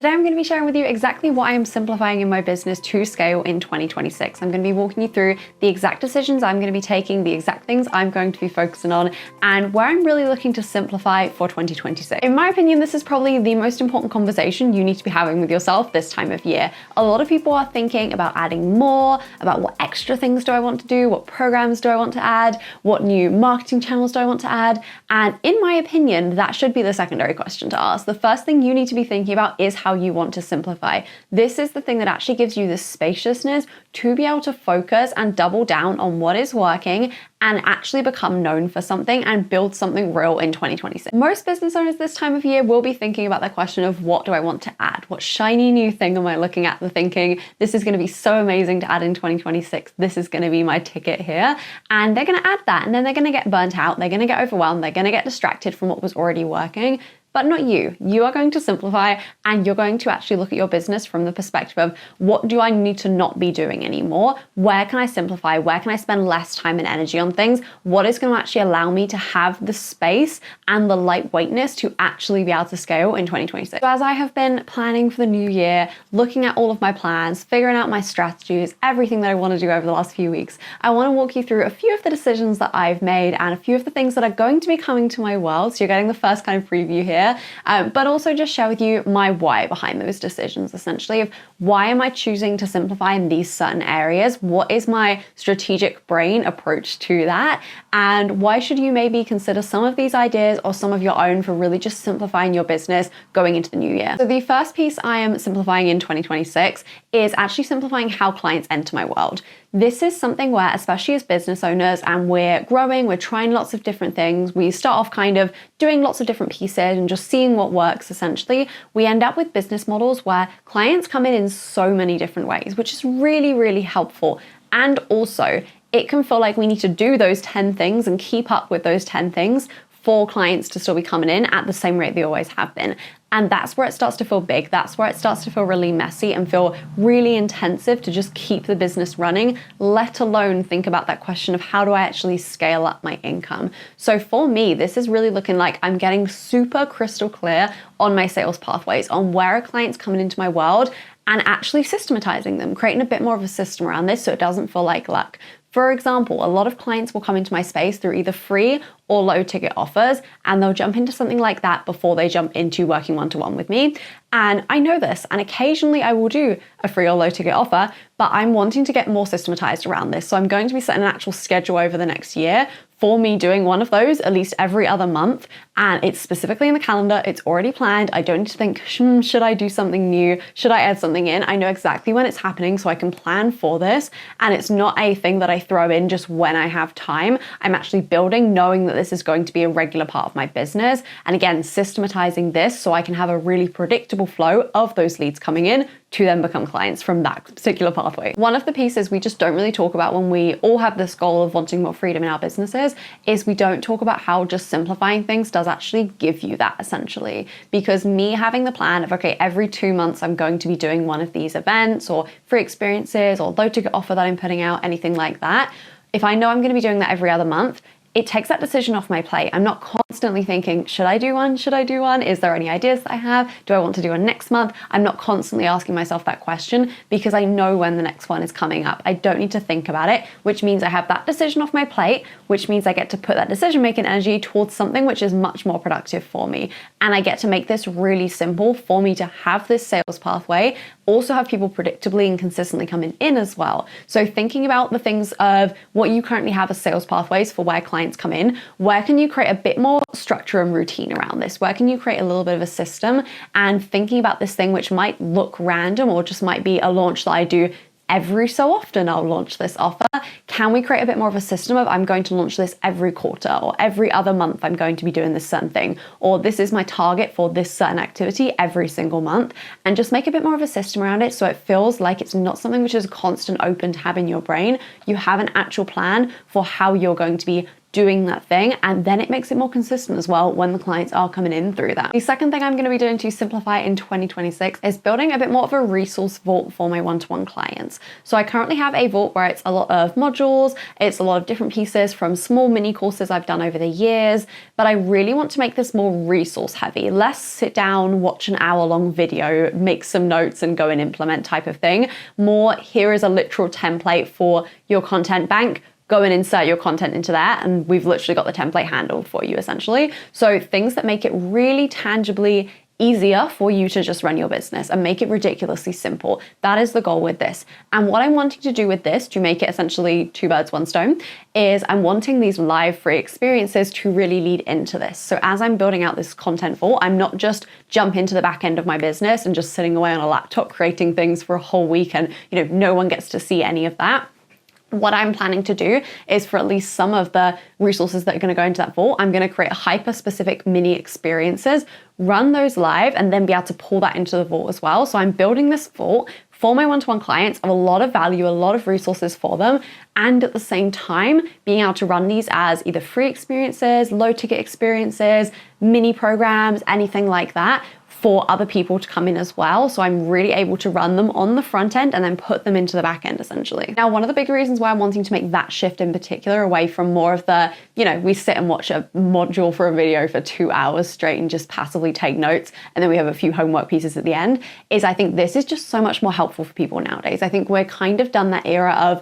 Today I'm going to be sharing with you exactly what I am simplifying in my business to scale in 2026. I'm going to be walking you through the exact decisions I'm going to be taking, the exact things I'm going to be focusing on, and where I'm really looking to simplify for 2026. In my opinion, this is probably the most important conversation you need to be having with yourself this time of year. A lot of people are thinking about adding more, about what extra things do I want to do, what programs do I want to add, what new marketing channels do I want to add, and in my opinion, that should be the secondary question to ask. The first thing you need to be thinking about is how you want to simplify. This is the thing that actually gives you the spaciousness to be able to focus and double down on what is working and actually become known for something and build something real in 2026. Most business owners this time of year will be thinking about the question of what do I want to add? What shiny new thing am I looking at? The thinking, this is going to be so amazing to add in 2026. This is going to be my ticket here. And they're going to add that and then they're going to get burnt out. They're going to get overwhelmed. They're going to get distracted from what was already working. But not you. You are going to simplify and you're going to actually look at your business from the perspective of what do I need to not be doing anymore? Where can I simplify? Where can I spend less time and energy on things? What is going to actually allow me to have the space and the lightweightness to actually be able to scale in 2026? So as I have been planning for the new year, looking at all of my plans, figuring out my strategies, everything that I want to do over the last few weeks, I want to walk you through a few of the decisions that I've made and a few of the things that are going to be coming to my world. So you're getting the first kind of preview here. But also just share with you my why behind those decisions, essentially, of why am I choosing to simplify in these certain areas? What is my strategic brain approach to that? And why should you maybe consider some of these ideas or some of your own for really just simplifying your business going into the new year? So the first piece I am simplifying in 2026 is actually simplifying how clients enter my world. This is something where, especially as business owners, and we're growing, we're trying lots of different things. We start off kind of doing lots of different pieces and just seeing what works, essentially. We end up with business models where clients come in so many different ways, which is really, really helpful. And also, it can feel like we need to do those 10 things and keep up with those 10 things for clients to still be coming in at the same rate they always have been. And that's where it starts to feel big. That's where it starts to feel really messy and feel really intensive to just keep the business running, let alone think about that question of how do I actually scale up my income? So for me, this is really looking like I'm getting super crystal clear on my sales pathways, on where are clients coming into my world, and actually systematizing them, creating a bit more of a system around this so it doesn't feel like luck. For example, a lot of clients will come into my space through either free or low ticket offers, and they'll jump into something like that before they jump into working one-to-one with me. And I know this, and occasionally I will do a free or low ticket offer, but I'm wanting to get more systematized around this. So I'm going to be setting an actual schedule over the next year for me doing one of those at least every other month. And it's specifically in the calendar, it's already planned. I don't need to think, should I do something new? Should I add something in? I know exactly when it's happening so I can plan for this. And it's not a thing that I throw in just when I have time. I'm actually building knowing that this is going to be a regular part of my business. And again, systematizing this so I can have a really predictable flow of those leads coming in to then become clients from that particular pathway. One of the pieces we just don't really talk about when we all have this goal of wanting more freedom in our businesses is we don't talk about how just simplifying things does actually give you that, essentially. Because me having the plan of, okay, every 2 months I'm going to be doing one of these events or free experiences or low ticket offer that I'm putting out, anything like that. If I know I'm going to be doing that every other month, it takes that decision off my plate. I'm not constantly thinking, should I do one? Should I do one? Is there any ideas that I have? Do I want to do one next month? I'm not constantly asking myself that question because I know when the next one is coming up. I don't need to think about it, which means I have that decision off my plate, which means I get to put that decision-making energy towards something which is much more productive for me. And I get to make this really simple for me to have this sales pathway, also have people predictably and consistently coming in as well. So thinking about the things of what you currently have as sales pathways for where clients come in, where can you create a bit more structure and routine around this? Where can you create a little bit of a system? And thinking about this thing which might look random or just might be a launch that I do every so often, I'll launch this offer. Can we create a bit more of a system of I'm going to launch this every quarter or every other month I'm going to be doing this certain thing, or this is my target for this certain activity every single month, and just make a bit more of a system around it so it feels like it's not something which is constant open to have in your brain. You have an actual plan for how you're going to be doing that thing, and then it makes it more consistent as well when the clients are coming in through that. The second thing I'm going to be doing to simplify in 2026 is building a bit more of a resource vault for my one-to-one clients. So I currently have a vault where it's a lot of modules, it's a lot of different pieces from small mini courses I've done over the years, but I really want to make this more resource heavy, less sit down, watch an hour-long video, make some notes and go and implement type of thing. More, here is a literal template for your content bank, go and insert your content into that, and we've literally got the template handled for you essentially. So things that make it really tangibly easier for you to just run your business and make it ridiculously simple. That is the goal with this. And what I'm wanting to do with this to make it essentially two birds, one stone is I'm wanting these live free experiences to really lead into this. So as I'm building out this content vault, I'm not just jump into the back end of my business and just sitting away on a laptop creating things for a whole week and no one gets to see any of that. What I'm planning to do is for at least some of the resources that are going to go into that vault, I'm going to create hyper-specific mini experiences, run those live, and then be able to pull that into the vault as well. So I'm building this vault for my one-to-one clients of a lot of value, a lot of resources for them, and at the same time, being able to run these as either free experiences, low ticket experiences, mini programs, anything like that, for other people to come in as well. So I'm really able to run them on the front end and then put them into the back end essentially. Now, one of the big reasons why I'm wanting to make that shift in particular away from more of the, we sit and watch a module for a video for 2 hours straight and just passively take notes, and then we have a few homework pieces at the end, is I think this is just so much more helpful for people nowadays. I think we're kind of done that era of,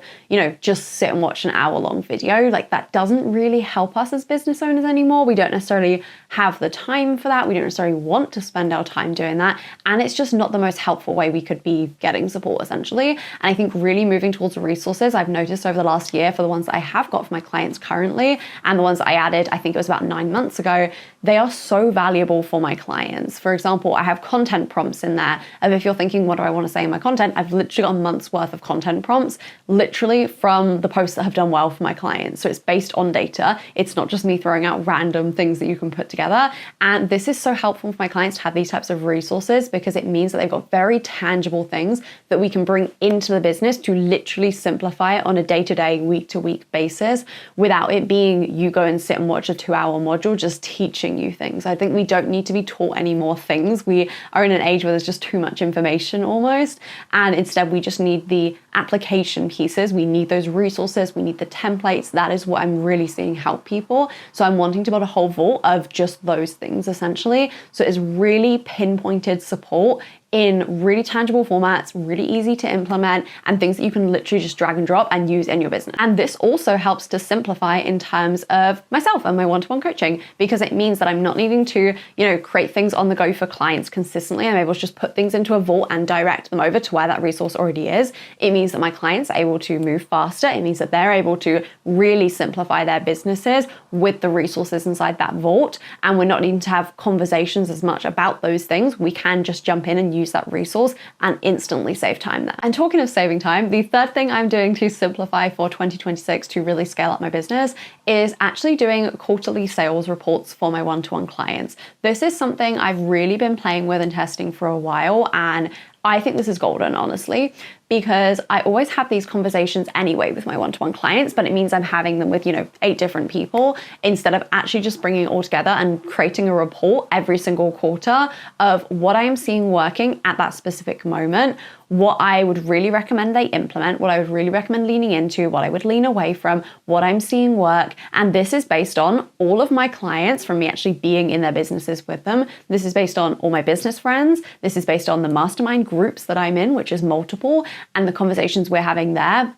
just sit and watch an hour-long video. Like that doesn't really help us as business owners anymore. We don't necessarily have the time for that. We don't necessarily want to spend our time doing that, and it's just not the most helpful way we could be getting support essentially. And I think really moving towards resources, I've noticed over the last year for the ones that I have got for my clients currently and the ones that I added, I think it was about 9 months ago, they are so valuable for my clients. For example, I have content prompts in there of if you're thinking, what do I want to say in my content? I've literally got a month's worth of content prompts, literally from the posts that have done well for my clients. So it's based on data. It's not just me throwing out random things that you can put together. And this is so helpful for my clients to have these types of resources because it means that they've got very tangible things that we can bring into the business to literally simplify it on a day-to-day, week-to-week basis without it being you go and sit and watch a 2-hour module just teaching you things. I think we don't need to be taught any more things. We are in an age where there's just too much information almost, and instead we just need the application pieces. We need those resources. We need the templates. That is what I'm really seeing help people. So I'm wanting to build a whole vault of just those things essentially. So it's really pinpointed support in really tangible formats, really easy to implement, and things that you can literally just drag and drop and use in your business. And this also helps to simplify in terms of myself and my one-to-one coaching, because it means that I'm not needing to, create things on the go for clients consistently. I'm able to just put things into a vault and direct them over to where that resource already is. It means that my clients are able to move faster. It means that they're able to really simplify their businesses with the resources inside that vault. And we're not needing to have conversations as much about those things. We can just jump in and use that resource and instantly save time there. And talking of saving time, the third thing I'm doing to simplify for 2026 to really scale up my business is actually doing quarterly sales reports for my one-to-one clients. This is something I've really been playing with and testing for a while, and I think this is golden, honestly, because I always have these conversations anyway with my one-to-one clients, but it means I'm having them with, 8 different people instead of actually just bringing it all together and creating a report every single quarter of what I am seeing working at that specific moment, what I would really recommend they implement, what I would really recommend leaning into, what I would lean away from, what I'm seeing work. And this is based on all of my clients from me actually being in their businesses with them. This is based on all my business friends. This is based on the mastermind groups that I'm in, which is multiple, and the conversations we're having there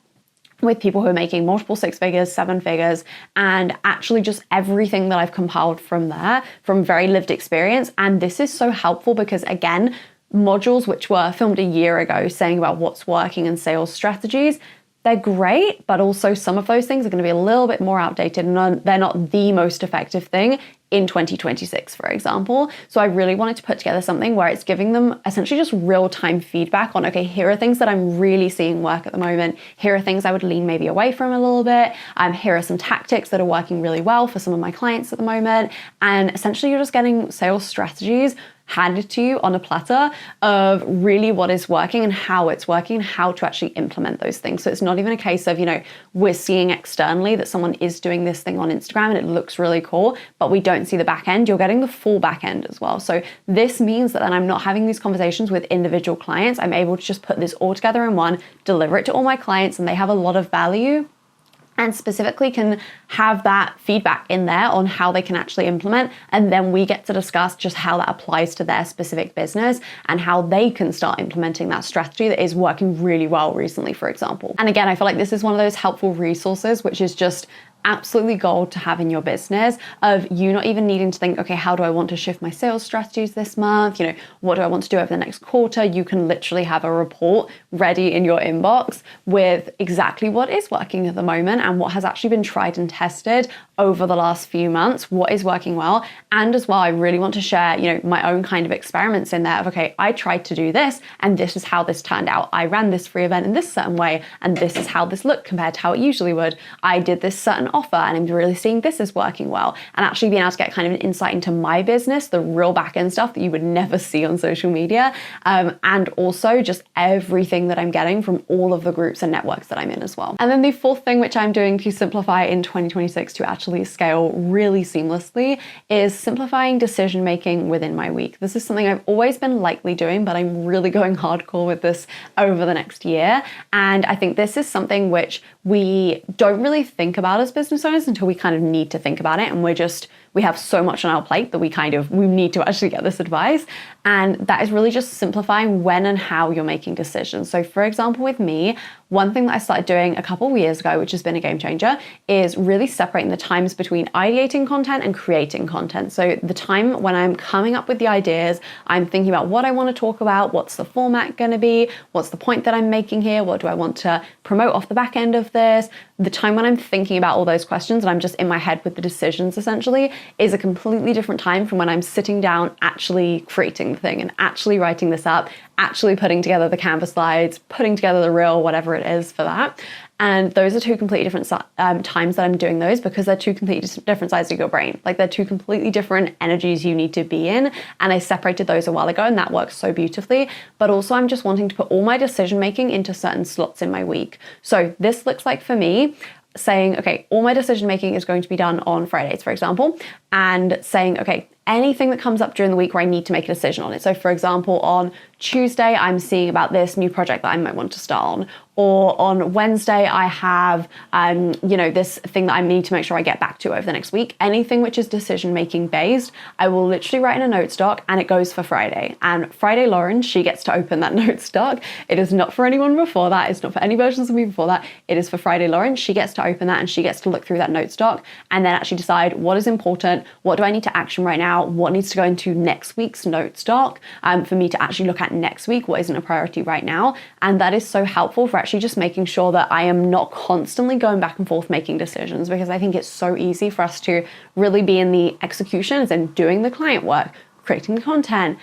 with people who are making multiple 6 figures, 7 figures, and actually just everything that I've compiled from there, from very lived experience. And this is so helpful because, again, modules which were filmed a year ago saying about what's working in sales strategies, they're great, but also some of those things are going to be a little bit more outdated and they're not the most effective thing in 2026, for example. So I really wanted to put together something where it's giving them essentially just real-time feedback on, okay, here are things that I'm really seeing work at the moment. Here are things I would lean maybe away from a little bit. Here are some tactics that are working really well for some of my clients at the moment. And essentially you're just getting sales strategies, handed to you on a platter of really what is working and how it's working and how to actually implement those things. So it's not even a case of, we're seeing externally that someone is doing this thing on Instagram and it looks really cool, but we don't see the back end. You're getting the full back end as well. So this means that then I'm not having these conversations with individual clients. I'm able to just put this all together in one, deliver it to all my clients, and they have a lot of value, and specifically can have that feedback in there on how they can actually implement. And then we get to discuss just how that applies to their specific business and how they can start implementing that strategy that is working really well recently, for example. And again, I feel like this is one of those helpful resources, which is just absolutely gold to have in your business, of you not even needing to think, okay, how do I want to shift my sales strategies this month? What do I want to do over the next quarter? You can literally have a report ready in your inbox with exactly what is working at the moment and what has actually been tried and tested over the last few months, what is working well. And as well, I really want to share, my own kind of experiments in there of, okay, I tried to do this and this is how this turned out. I ran this free event in this certain way and this is how this looked compared to how it usually would. I did this certain offer and I'm really seeing this is working well. And actually being able to get kind of an insight into my business, the real back end stuff that you would never see on social media. And also just everything that I'm getting from all of the groups and networks that I'm in as well. And then the fourth thing which I'm doing to simplify in 2026 to actually scale really seamlessly is simplifying decision making within my week. This is something I've always been lightly doing, but I'm really going hardcore with this over the next year. And I think this is something which we don't really think about as business owners until we kind of need to think about it. And we have so much on our plate that we need to actually get this advice. And that is really just simplifying when and how you're making decisions. So for example, with me, one thing that I started doing a couple of years ago, which has been a game changer, is really separating the times between ideating content and creating content. So the time when I'm coming up with the ideas, I'm thinking about what I want to talk about, what's the format going to be, what's the point that I'm making here, what do I want to promote off the back end of this. The time when I'm thinking about all those questions and I'm just in my head with the decisions essentially is a completely different time from when I'm sitting down actually creating the thing and actually writing this up, actually putting together the Canva slides, putting together the reel, whatever it is for that. And those are two completely different times that I'm doing those, because they're two completely different sides of your brain. Like they're two completely different energies you need to be in. And I separated those a while ago and that works so beautifully. But also I'm just wanting to put all my decision making into certain slots in my week. So this looks like for me, saying, okay, all my decision making is going to be done on Fridays, for example, and saying, okay, anything that comes up during the week where I need to make a decision on it. So for example, on Tuesday, I'm seeing about this new project that I might want to start on. Or on Wednesday, I have, this thing that I need to make sure I get back to over the next week. Anything which is decision-making based, I will literally write in a notes doc and it goes for Friday. And Friday, Lauren, she gets to open that notes doc. It is not for anyone before that. It's not for any versions of me before that. It is for Friday, Lauren. She gets to open that and she gets to look through that notes doc and then actually decide what is important, what do I need to action right now, what needs to go into next week's notes doc for me to actually look at next week, what isn't a priority right now. And that is so helpful for actually just making sure that I am not constantly going back and forth making decisions, because I think it's so easy for us to really be in the executions and doing the client work, creating the content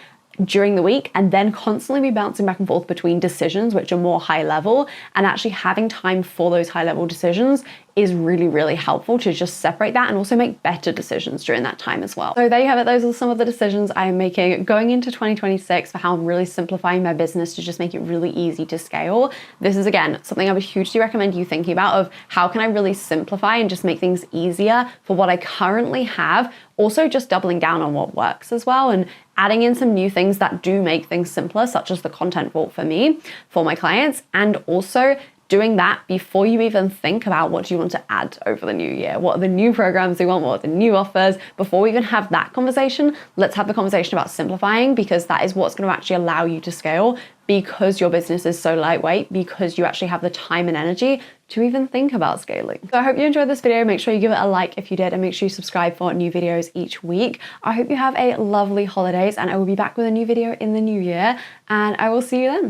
during the week, and then constantly be bouncing back and forth between decisions which are more high level, and actually having time for those high level decisions is really, really helpful to just separate that and also make better decisions during that time as well. So there you have it. Those are some of the decisions I'm making going into 2026 for how I'm really simplifying my business to just make it really easy to scale. This is, again, something I would hugely recommend you thinking about, of how can I really simplify and just make things easier for what I currently have. Also just doubling down on what works as well and adding in some new things that do make things simpler, such as the content vault for me, for my clients, and also doing that before you even think about what do you want to add over the new year. What are the new programs you want? What are the new offers? Before we even have that conversation, let's have the conversation about simplifying, because that is what's going to actually allow you to scale, because your business is so lightweight, because you actually have the time and energy to even think about scaling. So I hope you enjoyed this video. Make sure you give it a like if you did, and make sure you subscribe for new videos each week. I hope you have a lovely holidays, and I will be back with a new video in the new year, and I will see you then.